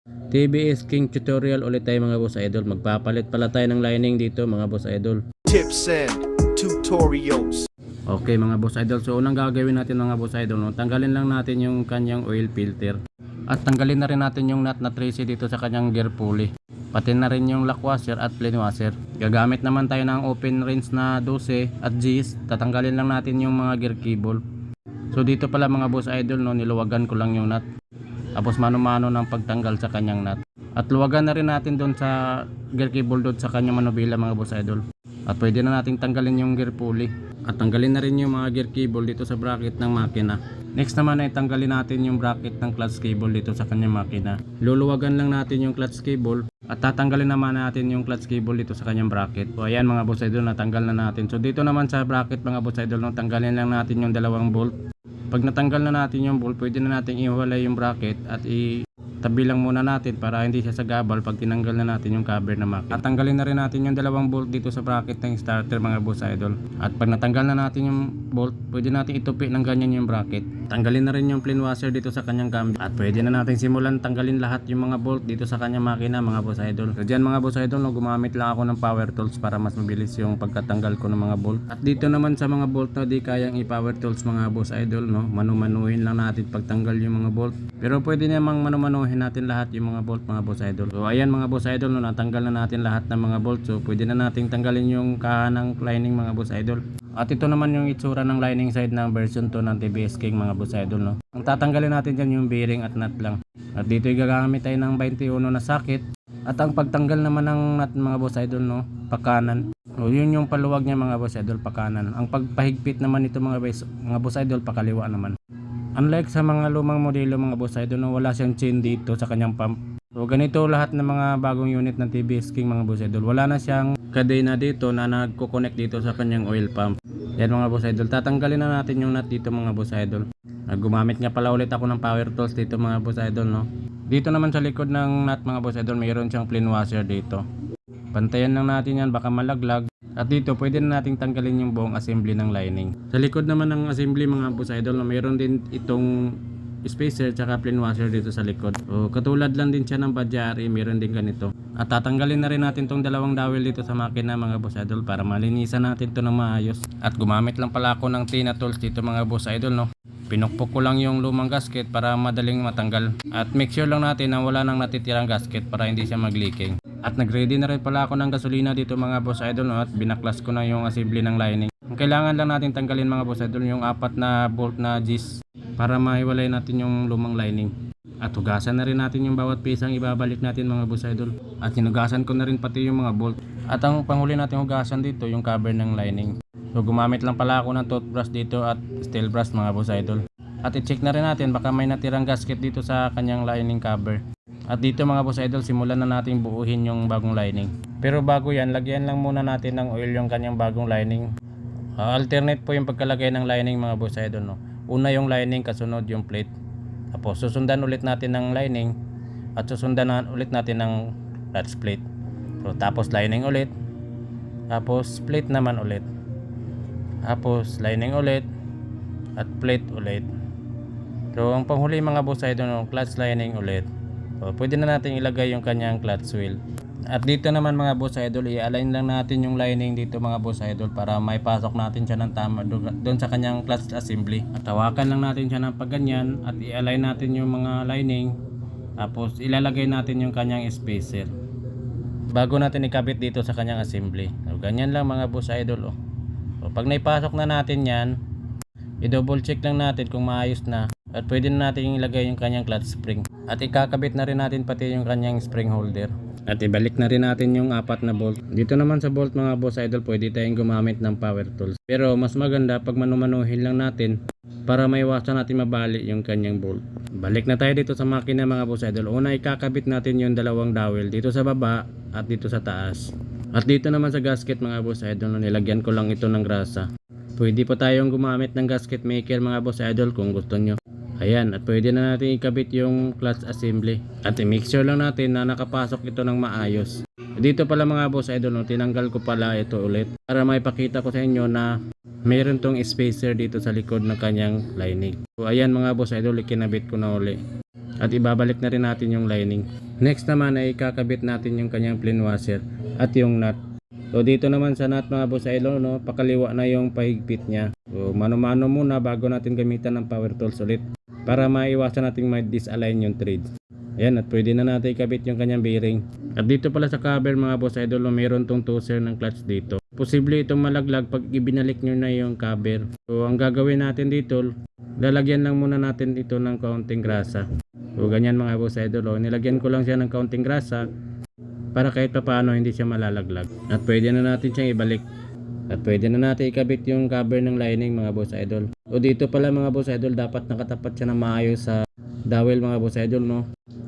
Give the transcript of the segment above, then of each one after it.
TBS King tutorial ulit tayo mga boss idol. Magpapalit pala tayo ng lining dito mga boss idol. Tips and tutorials. Okay mga boss idol, so unang gagawin natin mga boss idol, no? Tanggalin lang natin yung kanyang oil filter. At tanggalin na rin natin yung nut na tracy dito sa kanyang gear pulley. Pati na rin yung lock washer at plain washer. Gagamit naman tayo ng open range na 12 at G's. Tatanggalin lang natin yung mga gear cable. So dito pala mga boss idol, no, niluwagan ko lang yung nut. Tapos mano-mano ng pagtanggal sa kanyang nut. At luwagan na rin natin doon sa gear cable doon sa kanyang manubila mga boss idol. At pwede na nating tanggalin yung gear pulley. At tanggalin na rin yung mga gear cable dito sa bracket ng makina. Next naman ay tanggalin natin yung bracket ng clutch cable dito sa kanyang makina. Luluwagan lang natin yung clutch cable. At tatanggalin naman natin yung clutch cable dito sa kanyang bracket. So ayan mga boss idol, natanggal na natin. So dito naman sa bracket mga boss idol, no, tanggalin lang natin yung dalawang bolt. Pag natanggal na natin yung bolt, pwede na natin iwalay yung bracket at tabi lang muna natin para hindi siya sagabal pag tinanggal na natin yung cover na makina. At tanggalin na rin natin yung dalawang bolt dito sa bracket ng starter mga boss idol. At pag natanggal na natin yung bolt, pwede natin itupi ng ganyan yung bracket. Tanggalin na rin yung plain washer dito sa kanyang cambio. At pwede na natin simulan tanggalin lahat yung mga bolt dito sa kanyang makina mga boss idol. So dyan mga boss idol, no, gumamit lang ako ng power tools para mas mabilis yung pagkatanggal ko ng mga bolt. At dito naman sa mga bolt na di kayang i-power tools mga boss idol, no, manumanuhin lang natin pagtanggal yung mga bolt. Pero pwede namang manumanuhin natin lahat yung mga bolt mga boss idol. So ayan mga boss idol, no, natanggal na natin lahat ng mga bolt. So pwede na nating tanggalin yung kahanang lining mga boss idol. At ito naman yung itsura ng lining side ng version 2 ng TBS King mga boss idol, no. Ang tatanggalin natin dyan yung bearing at nut lang. At dito gagamit tayo ng 21 na socket. At ang pagtanggal naman ng nut mga boss idol, no, pakanan. O yun yung paluwag niya mga boss idol, pakanan. Ang pagpahigpit naman ito mga boss idol, pakaliwa naman. Unlike sa mga lumang modelo mga boss idol, no, wala siyang chain dito sa kanyang pump. So ganito lahat ng mga bagong unit ng TBS King mga boss idol. Wala na siyang kadena dito na nagko-connect dito sa kanyang oil pump. Yan mga boss idol, tatanggalin na natin yung nut dito mga boss idol. Gumamit nga pala ulit ako ng power tools dito mga boss idol, no. Dito naman sa likod ng nut mga boss idol, mayroon siyang plain washer dito. Pantayan lang natin yan, baka malaglag. At dito pwede na nating tanggalin yung buong assembly ng lining. Sa likod naman ng assembly mga boss idol, no, mayroon din itong spacer tsaka plain washer dito sa likod. O katulad lang din siya ng Badjari, mayroon din ganito. At tatanggalin na rin natin tong dalawang dowel dito sa makina mga boss idol para malinisan natin to ng maayos. At gumamit lang pala ako ng Tina tools dito mga boss idol, no. Pinukpok ko lang yung lumang gasket para madaling matanggal. At make sure lang natin na wala nang natitirang gasket para hindi siya mag-leaking. At nag-ready na rin pala ako ng gasolina dito mga boss idol, no, at binaklas ko na yung assembly ng lining. Ang kailangan lang natin tanggalin mga boss idol yung 4 na bolt na G's para maiwalay natin yung lumang lining. At hugasan na rin natin yung bawat pisang ibabalik natin mga boss idol. At hinugasan ko na rin pati yung mga bolt. At ang panghuli natin hugasan dito yung cover ng lining. So gumamit lang pala ako ng toothbrush dito at steel brush mga boss idol. At i-check na rin natin baka may natirang gasket dito sa kanyang lining cover. At dito mga boss idol, simulan na natin buuhin yung bagong lining. Pero bago yan, lagyan lang muna natin ng oil yung kanyang bagong lining. Alternate po yung pagkalagay ng lining mga boss idol, no. Una yung lining, kasunod yung plate. Tapos susundan ulit natin ng lining at susundan ulit natin ng clutch plate. So tapos lining ulit. Tapos plate naman ulit. Tapos lining ulit at plate ulit. So ang panghuli mga boss idol, no, clutch lining ulit. So pwede na natin ilagay yung kanyang clutch wheel. At dito naman mga boss idol, i-align lang natin yung lining dito mga boss idol para may pasok natin siya ng tama doon sa kanyang clutch assembly. At hawakan lang natin siya ng pagganyan at i-align natin yung mga lining. Tapos ilalagay natin yung kanyang spacer bago natin ikabit dito sa kanyang assembly. So ganyan lang mga boss idol, oh. So pag naipasok na natin yan, i-double check lang natin kung maayos na. At pwede na natin ilagay yung kanyang clutch spring. At ikakabit na rin natin pati yung kanyang spring holder. At ibalik na rin natin yung 4 na bolt. Dito naman sa bolt mga boss idol, pwede tayong gumamit ng power tools. Pero mas maganda pag manumanuhin lang natin para maiwasan natin mabali yung kanyang bolt. Balik na tayo dito sa makina mga boss idol. Una ikakabit natin yung dalawang dowel dito sa baba at dito sa taas. At dito naman sa gasket mga boss idol, nilagyan ko lang ito ng grasa. Pwede pa tayong gumamit ng gasket maker mga boss idol kung gusto nyo. Ayan, at pwede na natin ikabit yung clutch assembly. At i-make sure lang natin na nakapasok ito ng maayos. Dito pala mga boss idol, no, tinanggal ko pala ito ulit para maipakita ko sa inyo na mayroon tong spacer dito sa likod ng kanyang lining. So ayan mga boss idol, ikinabit ko na uli. at ibabalik na rin natin yung lining. Next naman ay kakabit natin yung kanyang plain washer at yung nut. So dito naman sa nut mga boss idol, no, pakaliwa na yung pahigpit niya. So mano-mano muna bago natin gamitan ng power tools ulit para maiwasan nating ma-disalign yung threads. Ayan, at pwede na natin ikabit yung kanyang bearing. At dito pala sa cover mga boss idol, no, meron tong toser ng clutch dito. Posible itong malaglag pag ibinalik nyo na yung cover. So ang gagawin natin dito, lalagyan lang muna natin ito ng kaunting grasa. So ganyan mga boss idol, oh, nilagyan ko lang siya ng kaunting grasa para kahit pa paano hindi siya malalaglag. At pwede na natin siyang ibalik. At pwede na natin ikabit yung cover ng lining mga boss idol. O dito pala mga boss idol, dapat nakatapat siya na maayos sa dowel mga boss idol, no.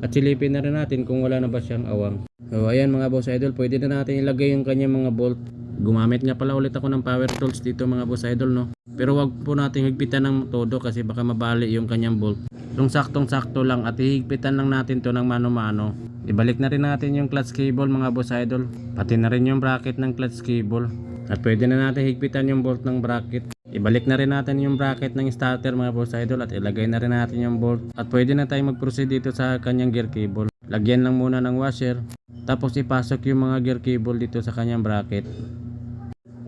At silipin na rin natin kung wala na ba siyang awang. So ayan mga boss idol, pwede na natin ilagay yung kanyang mga bolt. Gumamit nga pala ulit ako ng power tools dito mga boss idol, no. Pero wag po natin higpitan ng todo kasi baka mabali yung kanyang bolt. Yung saktong-sakto lang at hihigpitan lang natin to ng mano-mano. Ibalik na rin natin yung clutch cable mga boss idol. Pati na rin yung bracket ng clutch cable. At pwede na natin higpitan yung bolt ng bracket. Ibalik na rin natin yung bracket ng starter mga boss idol at ilagay na rin natin yung bolt. At pwede na tayong mag-proceed dito sa kanyang gear cable. Lagyan lang muna ng washer. Tapos ipasok yung mga gear cable dito sa kanyang bracket.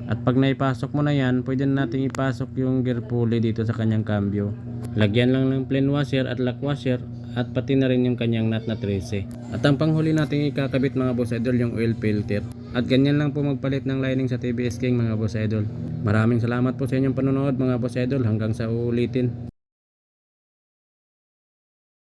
At pag naipasok mo na yan, pwede na natin ipasok yung gear pulley dito sa kanyang cambio. Lagyan lang ng plain washer at lock washer at pati na rin yung kanyang nut na 13. At ang panghuli natin ikakabit mga boss idol yung oil filter. At ganyan lang po magpalit ng lining sa TBS King mga boss idol. Maraming salamat po sa inyong panonood mga boss idol, hanggang sa uulitin.